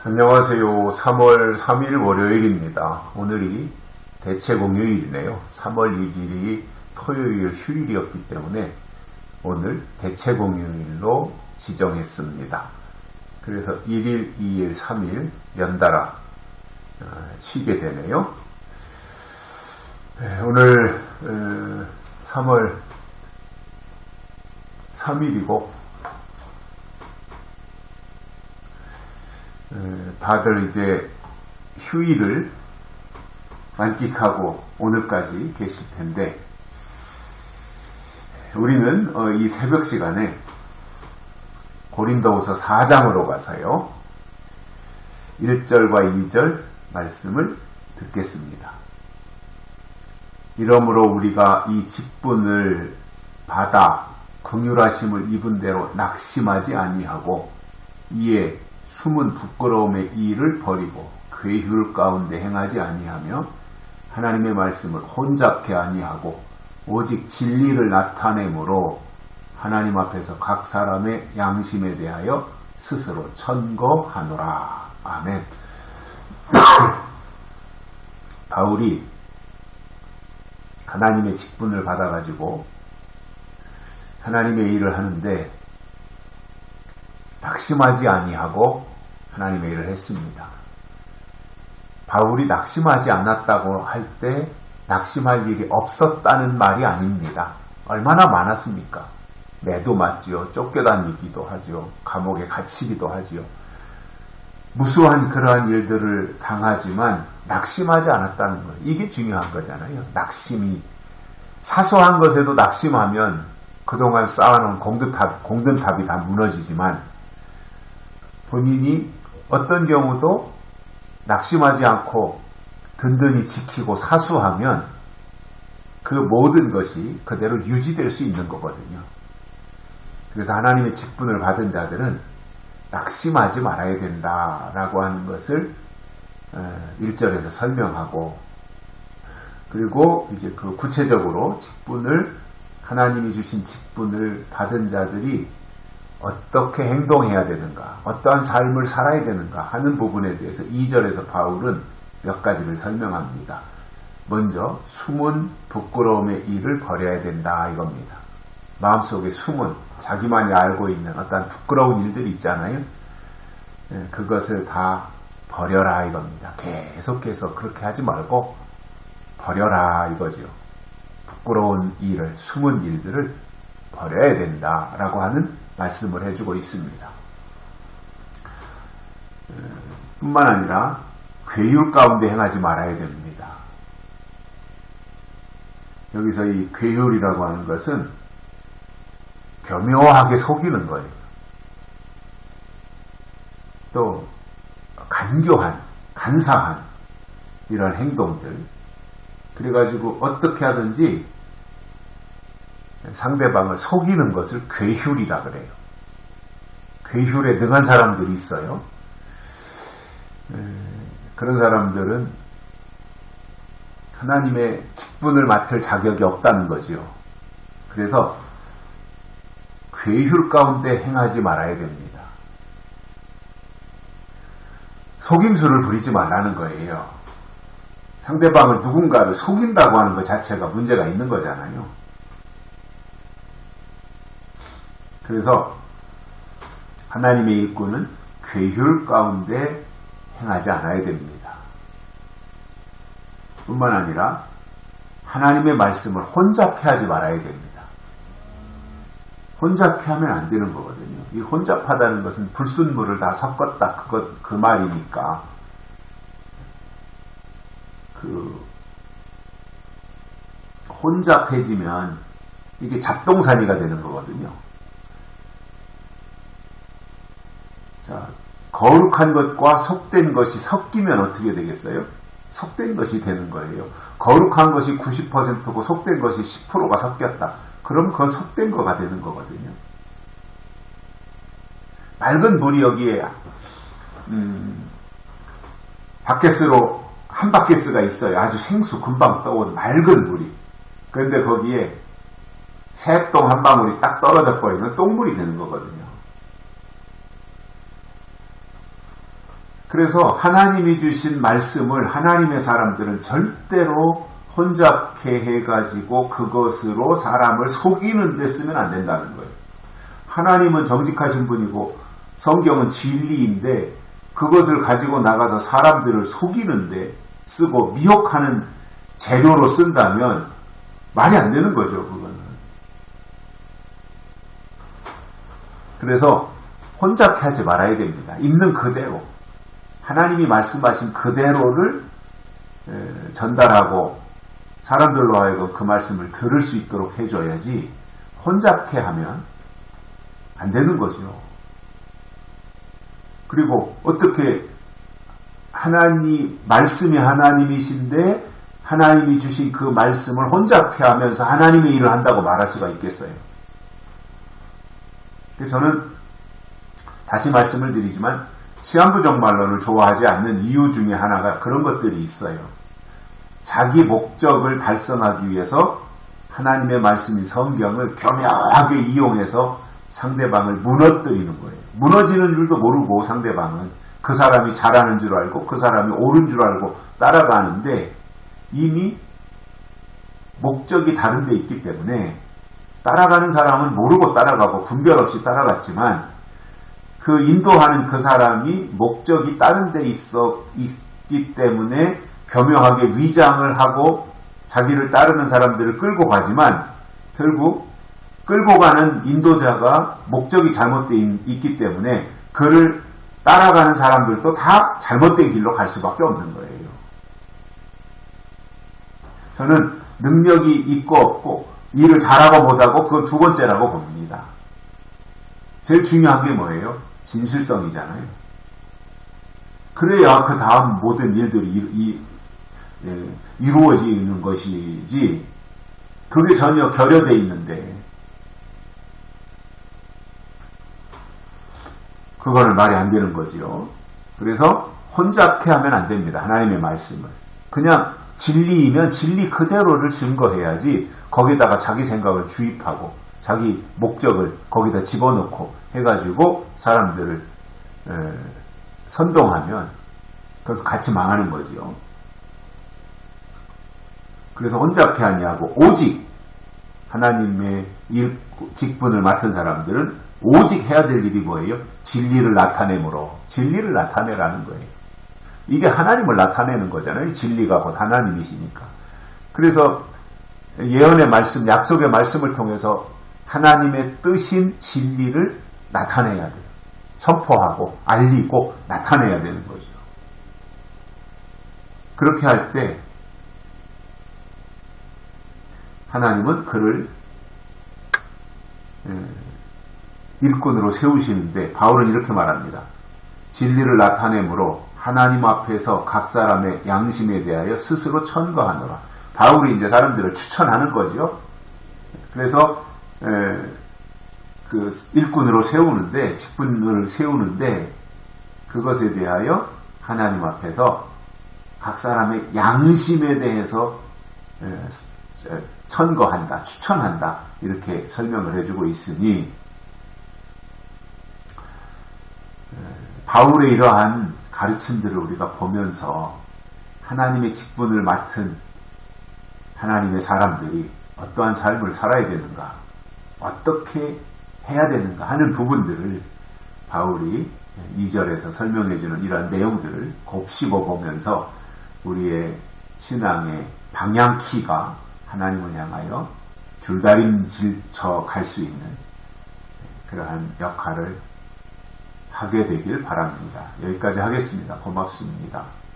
안녕하세요. 3월 3일 월요일입니다. 오늘이 대체공휴일이네요. 3월 1일이 토요일 휴일이었기 때문에 오늘 대체공휴일로 지정했습니다. 그래서 1일, 2일, 3일 연달아 쉬게 되네요. 오늘 3월 3일이고 다들 이제 휴일을 만끽하고 오늘까지 계실 텐데 우리는 이 새벽 시간에 고린도후서 4장으로 가서요 1절과 2절 말씀을 듣겠습니다. 이러므로 우리가 이 직분을 받아 긍휼하심을 입은 대로 낙심하지 아니하고 이에 숨은 부끄러움의 일을 버리고 괴휼 가운데 행하지 아니하며 하나님의 말씀을 혼잡케 아니하고 오직 진리를 나타내므로 하나님 앞에서 각 사람의 양심에 대하여 스스로 천거하노라. 아멘. 바울이 하나님의 직분을 받아가지고 하나님의 일을 하는데 낙심하지 아니하고 하나님의 일을 했습니다. 바울이 낙심하지 않았다고 할 때 낙심할 일이 없었다는 말이 아닙니다. 얼마나 많았습니까? 매도 맞지요. 쫓겨다니기도 하지요. 감옥에 갇히기도 하지요. 무수한 그러한 일들을 당하지만 낙심하지 않았다는 거예요. 이게 중요한 거잖아요. 낙심이 사소한 것에도 낙심하면 그동안 쌓아놓은 공든탑이 다 무너지지만 본인이 어떤 경우도 낙심하지 않고 든든히 지키고 사수하면 그 모든 것이 그대로 유지될 수 있는 거거든요. 그래서 하나님의 직분을 받은 자들은 낙심하지 말아야 된다라고 하는 것을 1절에서 설명하고 그리고 이제 그 구체적으로 직분을 하나님이 주신 직분을 받은 자들이 어떻게 행동해야 되는가, 어떠한 삶을 살아야 되는가 하는 부분에 대해서 2절에서 바울은 몇 가지를 설명합니다. 먼저 숨은 부끄러움의 일을 버려야 된다 이겁니다. 마음속에 숨은 자기만이 알고 있는 어떤 부끄러운 일들이 있잖아요. 그것을 다 버려라 이겁니다. 계속해서 그렇게 하지 말고 버려라 이거죠. 부끄러운 일을, 숨은 일들을 버려야 된다라고 하는 말씀을 해주고 있습니다. 뿐만 아니라 괴휼 가운데 행하지 말아야 됩니다. 여기서 이 괴휼이라고 하는 것은 교묘하게 속이는 거예요. 또 간교한, 간사한 이런 행동들. 그래가지고 어떻게 하든지 상대방을 속이는 것을 괴휼이라 그래요. 괴휼에 능한 사람들이 있어요. 그런 사람들은 하나님의 직분을 맡을 자격이 없다는 거지요. 그래서 괴휼 가운데 행하지 말아야 됩니다. 속임수를 부리지 말라는 거예요. 상대방을 누군가를 속인다고 하는 것 자체가 문제가 있는 거잖아요. 그래서 하나님의 일꾼은 괴휼 가운데 행하지 않아야 됩니다. 뿐만 아니라 하나님의 말씀을 혼잡케 하지 말아야 됩니다. 혼잡케 하면 안 되는 거거든요. 이 혼잡하다는 것은 불순물을 다 섞었다 그 말이니까 혼잡해지면 이게 잡동사니가 되는 거거든요. 자, 거룩한 것과 속된 것이 섞이면 어떻게 되겠어요? 속된 것이 되는 거예요. 거룩한 것이 90%고 속된 것이 10%가 섞였다. 그럼 그건 속된 거가 되는 거거든요. 맑은 물이 여기에 바켓으로 한 바켓스가 있어요. 아주 생수 금방 떠온 맑은 물이. 그런데 거기에 새똥 한 방울이 딱 떨어져 버리면 똥물이 되는 거거든요. 그래서 하나님이 주신 말씀을 하나님의 사람들은 절대로 혼잡해 해가지고 그것으로 사람을 속이는 데 쓰면 안 된다는 거예요. 하나님은 정직하신 분이고 성경은 진리인데 그것을 가지고 나가서 사람들을 속이는데 쓰고 미혹하는 재료로 쓴다면 말이 안 되는 거죠. 그거는. 그래서 혼잡해 하지 말아야 됩니다. 있는 그대로 하나님이 말씀하신 그대로를 전달하고 사람들로 하여금 그 말씀을 들을 수 있도록 해줘야지 혼잡해 하면 안 되는 거죠. 그리고 어떻게 말씀이 하나님이신데 하나님이 주신 그 말씀을 혼잡해 하면서 하나님의 일을 한다고 말할 수가 있겠어요. 저는 다시 말씀을 드리지만 시한부정말론을 좋아하지 않는 이유 중에 하나가 그런 것들이 있어요. 자기 목적을 달성하기 위해서 하나님의 말씀인 성경을 교묘하게 이용해서 상대방을 무너뜨리는 거예요. 무너지는 줄도 모르고 상대방은 그 사람이 잘하는 줄 알고 그 사람이 옳은 줄 알고 따라가는데 이미 목적이 다른 데 있기 때문에 따라가는 사람은 모르고 따라가고 분별 없이 따라갔지만 그 인도하는 그 사람이 목적이 다른 데 있기 때문에 교묘하게 위장을 하고 자기를 따르는 사람들을 끌고 가지만 결국 끌고 가는 인도자가 목적이 잘못되어 있기 때문에 그를 따라가는 사람들도 다 잘못된 길로 갈 수밖에 없는 거예요. 저는 능력이 있고 없고 일을 잘하고 못하고 그건 두 번째라고 봅니다. 제일 중요한 게 뭐예요? 진실성이잖아요. 그래야 그 다음 모든 일들이 이루어지는 것이지 그게 전혀 결여되어 있는데 그거는 말이 안 되는 거지요. 그래서 혼잡해 하면 안 됩니다. 하나님의 말씀을. 그냥 진리이면 진리 그대로를 증거해야지 거기다가 자기 생각을 주입하고 자기 목적을 거기다 집어넣고 해가지고 사람들을 선동하면 그래서 같이 망하는 거지요. 그래서 혼잡해 하냐고 오직 하나님의 직분을 맡은 사람들은 오직 해야 될 일이 뭐예요? 진리를 나타내므로 진리를 나타내라는 거예요. 이게 하나님을 나타내는 거잖아요. 진리가 곧 하나님이시니까. 그래서 예언의 말씀, 약속의 말씀을 통해서 하나님의 뜻인 진리를 나타내야 돼요. 선포하고 알리고 나타내야 되는 거죠. 그렇게 할 때 하나님은 그를 일꾼으로 세우시는데 바울은 이렇게 말합니다. 진리를 나타내므로 하나님 앞에서 각 사람의 양심에 대하여 스스로 천거하노라. 바울이 이제 사람들을 추천하는 거죠. 그래서 그 일꾼으로 세우는데 직분을 세우는데 그것에 대하여 하나님 앞에서 각 사람의 양심에 대해서 천거한다, 추천한다 이렇게 설명을 해주고 있으니 바울의 이러한 가르침들을 우리가 보면서 하나님의 직분을 맡은 하나님의 사람들이 어떠한 삶을 살아야 되는가, 어떻게 해야 되는가 하는 부분들을 바울이 2절에서 설명해주는 이러한 내용들을 곱씹어 보면서 우리의 신앙의 방향키가 하나님을 향하여 줄다림질쳐 갈 수 있는 그러한 역할을 하게 되길 바랍니다. 여기까지 하겠습니다. 고맙습니다.